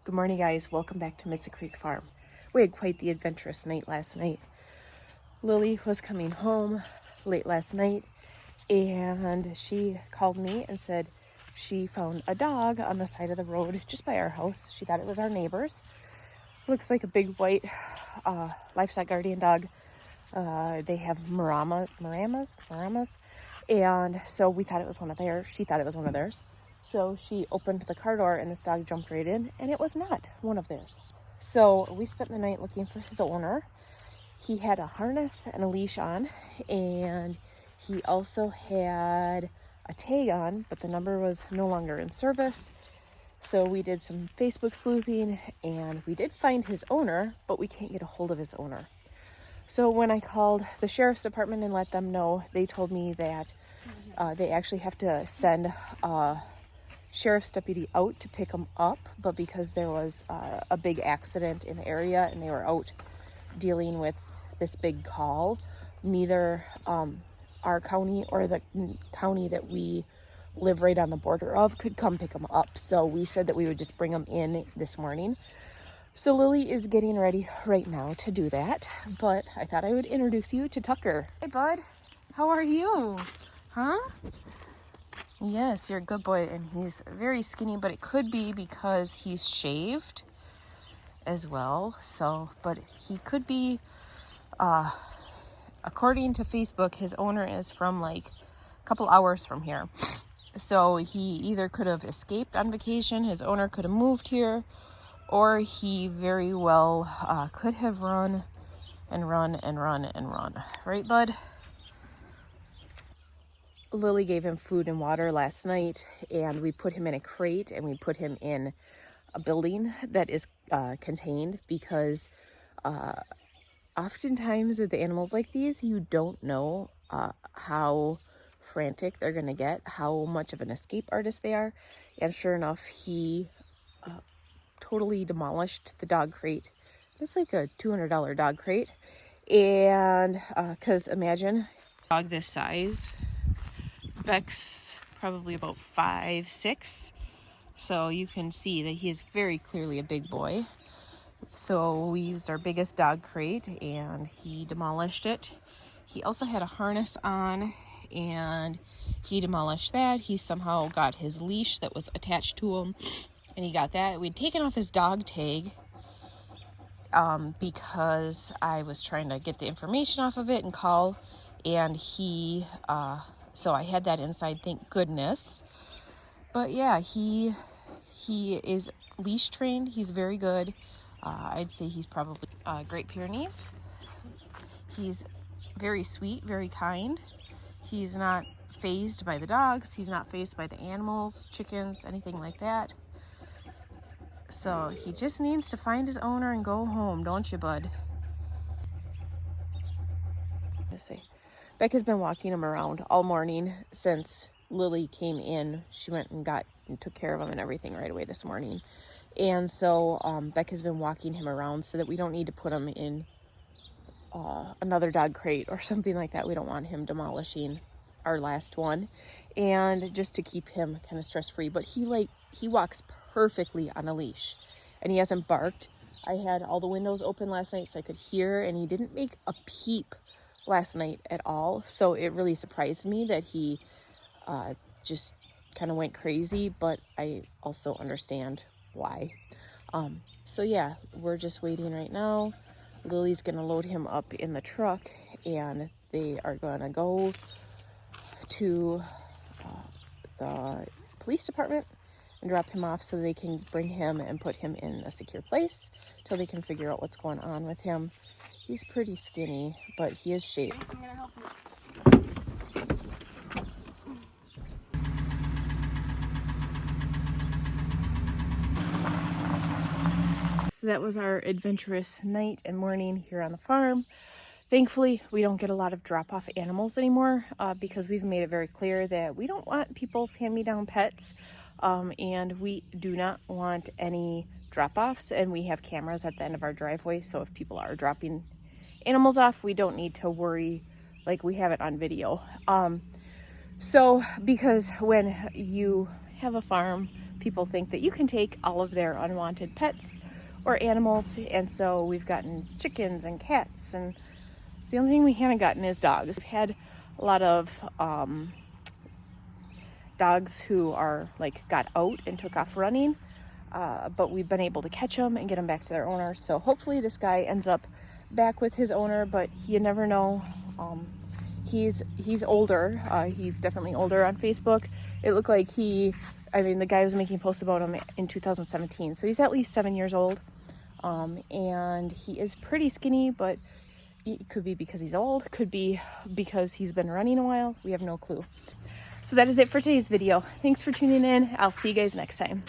Good morning, guys. Welcome back to Mitsa Creek Farm. We had quite the adventurous night last night. Lily was coming home late last night and she called me and said she found a dog on the side of the road just by our house. She thought it was our neighbor's. Looks like a big white livestock guardian dog. They have Maramas, and so we thought it was one of theirs. She thought it was one of theirs. So she opened the car door and this dog jumped right in, and it was not one of theirs. So we spent the night looking for his owner. He had a harness and a leash on, and he also had a tag on, but the number was no longer in service. So we did some Facebook sleuthing, and we did find his owner, but we can't get a hold of his owner. So when I called the sheriff's department and let them know, they told me that they actually have to send a sheriff's deputy out to pick him up, but because there was a big accident in the area and they were out dealing with this big call, neither our county or the county that we live right on the border of could come pick him up. So we said that we would just bring him in this morning. So Lily is getting ready right now to do that, but I thought I would introduce you to Tucker. Hey, bud. How are you? Huh? Yes, you're a good boy, and he's very skinny, but it could be because he's shaved as well. So, but he could be, according to Facebook, his owner is from like a couple hours from here. So he either could have escaped on vacation, his owner could have moved here, or he very well could have run. Right, bud? Lily gave him food and water last night, and we put him in a crate, and we put him in a building that is contained, because oftentimes with the animals like these, you don't know how frantic they're going to get, how much of an escape artist they are. And sure enough, he totally demolished the dog crate. It's like a $200 dog crate. And because imagine a dog this size. Beck's probably about 5'6", so you can see that he is very clearly a big boy. So we used our biggest dog crate and he demolished it. He also had a harness on and he demolished that. He somehow got his leash that was attached to him, and he got that. We'd taken off his dog tag because I was trying to get the information off of it and call, and he so I had that inside, thank goodness. But yeah, he is leash trained. He's very good. I'd say he's probably Great Pyrenees. He's very sweet, very kind. He's not fazed by the dogs. He's not fazed by the animals, chickens, anything like that. So he just needs to find his owner and go home, don't you, bud? Let's see. Becca's been walking him around all morning since Lily came in. She went and took care of him and everything right away this morning. And so Becca's been walking him around so that we don't need to put him in another dog crate or something like that. We don't want him demolishing our last one, and just to keep him kind of stress-free. But he walks perfectly on a leash, and he hasn't barked. I had all the windows open last night so I could hear, and he didn't make a peep last night at all. So it really surprised me that he just kind of went crazy, but I also understand why. So yeah, we're just waiting right now. Lily's gonna load him up in the truck, and they are gonna go to the police department and drop him off so they can bring him and put him in a secure place till they can figure out what's going on with him. He's pretty skinny, but he is shaved. I'm gonna help you. So that was our adventurous night and morning here on the farm. Thankfully, we don't get a lot of drop-off animals anymore because we've made it very clear that we don't want people's hand-me-down pets, and we do not want any drop-offs, and we have cameras at the end of our driveway, so if people are dropping animals off, we don't need to worry, like we have it on video. So because when you have a farm, people think that you can take all of their unwanted pets or animals, and so we've gotten chickens and cats, and the only thing we haven't gotten is dogs. We've had a lot of dogs who are like got out and took off running, but we've been able to catch them and get them back to their owners. So hopefully this guy ends up back with his owner, but you never know. He's older. He's definitely older on Facebook. It looked like the guy was making posts about him in 2017. So he's at least 7 years old. And he is pretty skinny, but it could be because he's old, could be because he's been running a while. We have no clue. So that is it for today's video. Thanks for tuning in. I'll see you guys next time.